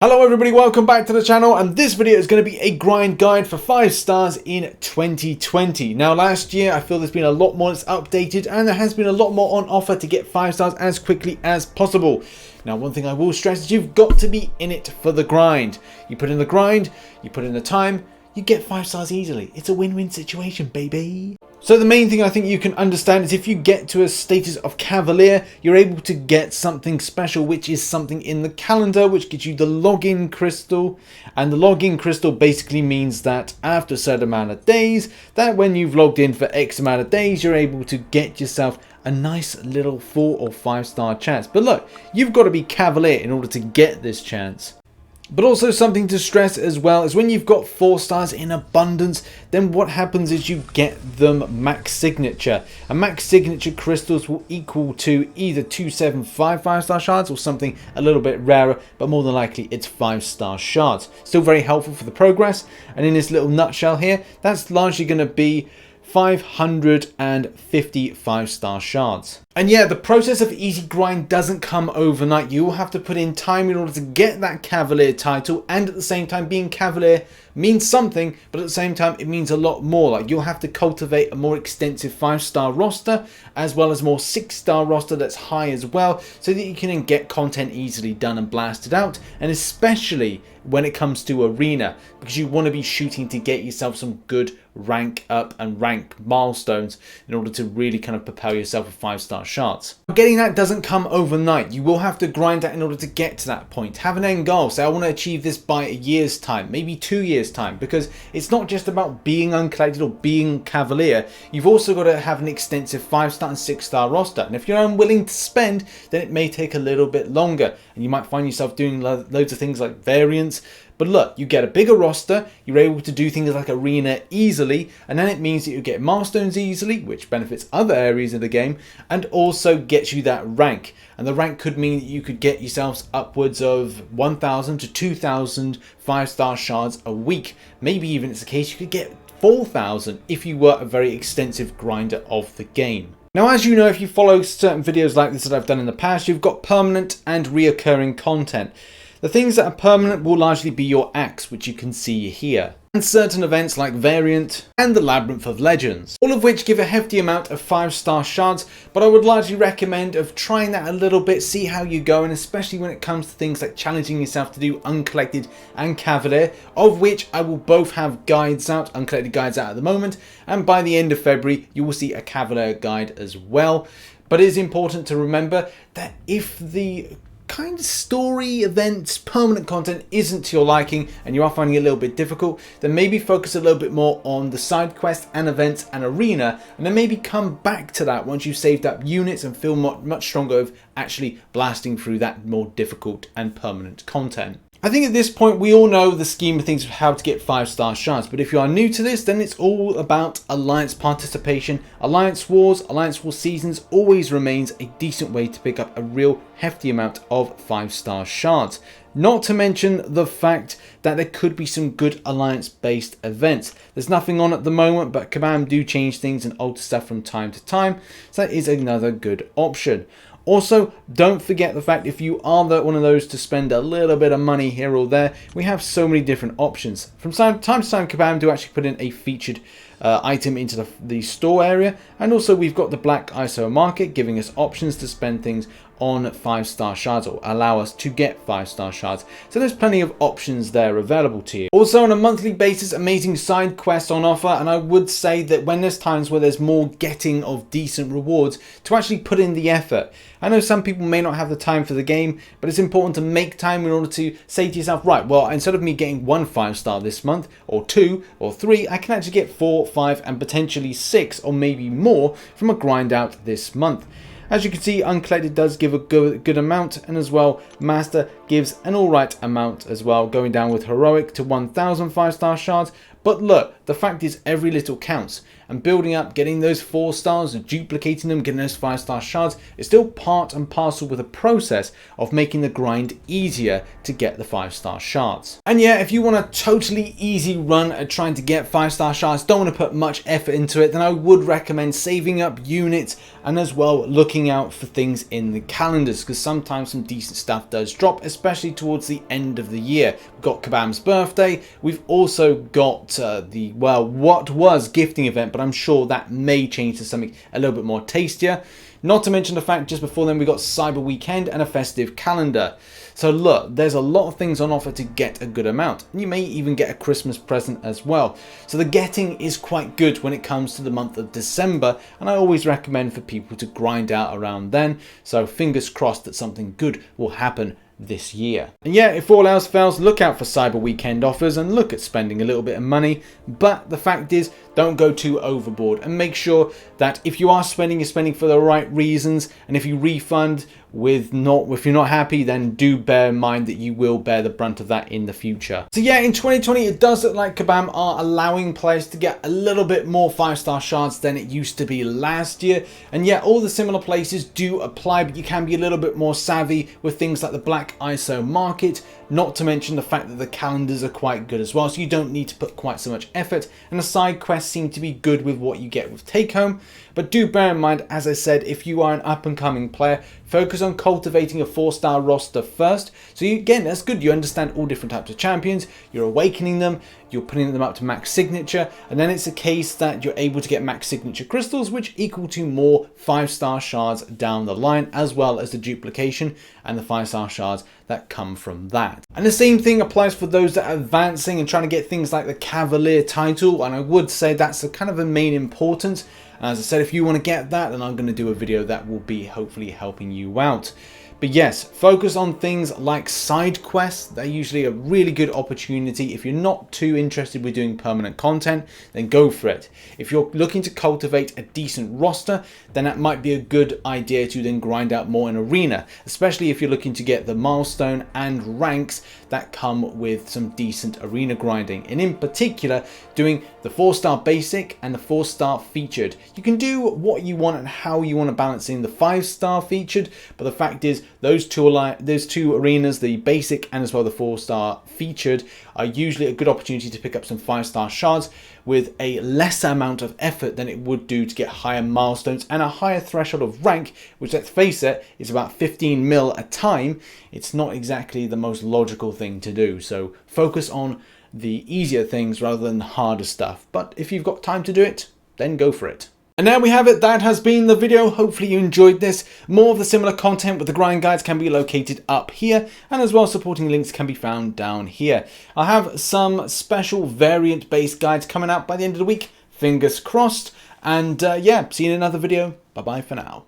Hello everybody, welcome back to the channel, and this video is going to be a grind guide for 5 stars in 2020. Now last year I feel there's been a lot more that's updated and there has been a lot more on offer to get 5 stars as quickly as possible. Now one thing I will stress is you've got to be in it for the grind. You put in the grind, you put in the time, you get 5 stars easily. It's a win-win situation, baby. So the main thing I think you can understand is if you get to a status of Cavalier, you're able to get something special, which is something in the calendar, which gives you the login crystal. And the login crystal basically means that after a certain amount of days, that when you've logged in for X amount of days, you're able to get yourself a nice little 4 or 5 star chance. But look, you've got to be Cavalier in order to get this chance. But also something to stress as well is when you've got 4 stars in abundance, then what happens is you get them max signature. And max signature crystals will equal to either 275 5-star shards or something a little bit rarer, but more than likely it's 5-star shards. Still very helpful for the progress. And in this little nutshell here, that's largely going to be 550 5-star shards. And yeah, the process of easy grind doesn't come overnight. You will have to put in time in order to get that Cavalier title, and at the same time being Cavalier means something, but at the same time it means a lot more. Like you'll have to cultivate a more extensive 5-star roster as well as more 6-star roster that's high as well, so that you can get content easily done and blasted out, and especially when it comes to arena, because you want to be shooting to get yourself some good rank up and rank milestones in order to really kind of propel yourself with 5-star shards. Getting that doesn't come overnight. You will have to grind that in order to get to that point. Have an end goal. Say I want to achieve this by a year's time, maybe 2 years time, because it's not just about being uncollected or being Cavalier. You've also got to have an extensive 5-star and 6-star roster, and if you're unwilling to spend, then it may take a little bit longer and you might find yourself doing loads of things like variants. But look, you get a bigger roster, you're able to do things like arena easily, and then it means that you get milestones easily, which benefits other areas of the game, and also gets you that rank. And the rank could mean that you could get yourselves upwards of 1,000 to 2,000 5-star shards a week. Maybe even it's the case you could get 4,000 if you were a very extensive grinder of the game. Now, as you know, if you follow certain videos like this that I've done in the past, you've got permanent and reoccurring content. The things that are permanent will largely be your axe, which you can see here, and certain events like Variant and the Labyrinth of Legends, all of which give a hefty amount of 5-star shards, but I would largely recommend of trying that a little bit, see how you go, and especially when it comes to things like challenging yourself to do Uncollected and Cavalier, of which I will both have guides out, Uncollected guides out at the moment, and by the end of February you will see a Cavalier guide as well. But it is important to remember that if the kind of story events permanent content isn't to your liking and you are finding it a little bit difficult, then maybe focus a little bit more on the side quests and events and arena, and then maybe come back to that once you've saved up units and feel much stronger of actually blasting through that more difficult and permanent content. I think at this point we all know the scheme of things of how to get 5-star shards, but if you are new to this, then it's all about alliance participation. Alliance War seasons always remains a decent way to pick up a real hefty amount of 5-star shards. Not to mention the fact that there could be some good alliance based events. There's nothing on at the moment, but Kabam do change things and alter stuff from time to time, so that is another good option. Also, don't forget the fact if you are one of those to spend a little bit of money here or there, we have so many different options. From time to time, Kabam do actually put in a featured item into the store area, and also we've got the Black ISO market giving us options to spend things on 5-star shards or allow us to get 5-star shards. So there's plenty of options there available to you. Also on a monthly basis, amazing side quests on offer, and I would say that when there's times where there's more getting of decent rewards, to actually put in the effort. I know some people may not have the time for the game, but it's important to make time in order to say to yourself, right, well, instead of me getting 1 5-star this month, or 2 or 3, I can actually get 4, 5 and potentially 6 or maybe more from a grind out this month. As you can see, Uncollected does give a good amount, and as well Master gives an alright amount as well, going down with Heroic to 1,000 5-star shards. But look, the fact is every little counts, and building up, getting those 4 stars, duplicating them, getting those 5-star shards is still part and parcel with the process of making the grind easier to get the 5-star shards. And yeah, if you want a totally easy run at trying to get 5-star shards, don't want to put much effort into it, then I would recommend saving up units and as well looking out for things in the calendars, because sometimes some decent stuff does drop, especially especially towards the end of the year. We've got Kabam's birthday. We've also got what was gifting event, but I'm sure that may change to something a little bit more tastier. Not to mention the fact just before then we got Cyber Weekend and a festive calendar. So look, there's a lot of things on offer to get a good amount. You may even get a Christmas present as well. So the getting is quite good when it comes to the month of December, and I always recommend for people to grind out around then. So fingers crossed that something good will happen this year. And yeah, if all else fails, look out for Cyber Weekend offers and look at spending a little bit of money. But the fact is, don't go too overboard, and make sure that if you are spending, you're spending for the right reasons. And if you refund if you're not happy, then do bear in mind that you will bear the brunt of that in the future. So yeah, in 2020, it does look like Kabam are allowing players to get a little bit more 5-star shards than it used to be last year. And yeah, all the similar places do apply, but you can be a little bit more savvy with things like the Black ISO market, not to mention the fact that the calendars are quite good as well, so you don't need to put quite so much effort, and the side quests seem to be good with what you get with take home. But do bear in mind, as I said, if you are an up and coming player, focus on cultivating a 4-star roster first. So again, that's good. You understand all different types of champions, you're awakening them, you're putting them up to max signature, and then it's a case that you're able to get max signature crystals, which equal to more 5-star shards down the line, as well as the duplication and the 5-star shards that come from that. And the same thing applies for those that are advancing and trying to get things like the Cavalier title, and I would say that's a kind of a main importance. As I said, if you want to get that, then I'm going to do a video that will be hopefully helping you out. But yes, focus on things like side quests. They're usually a really good opportunity. If you're not too interested with doing permanent content, then go for it. If you're looking to cultivate a decent roster, then that might be a good idea to then grind out more in arena, especially if you're looking to get the milestone and ranks that come with some decent arena grinding. And in particular, doing the 4-star basic and the 4-star featured. You can do what you want and how you want to balance in the 5-star featured, but the fact is, those two arenas, the basic and as well the 4-star featured, are usually a good opportunity to pick up some 5-star shards with a lesser amount of effort than it would do to get higher milestones and a higher threshold of rank, which, let's face it, is about 15 mil a time. It's not exactly the most logical thing to do. So focus on the easier things rather than the harder stuff. But if you've got time to do it, then go for it. And there we have it. That has been the video. Hopefully you enjoyed this. More of the similar content with the grind guides can be located up here, and as well supporting links can be found down here. I have some special variant based guides coming out by the end of the week. Fingers crossed. And yeah, see you in another video. Bye bye for now.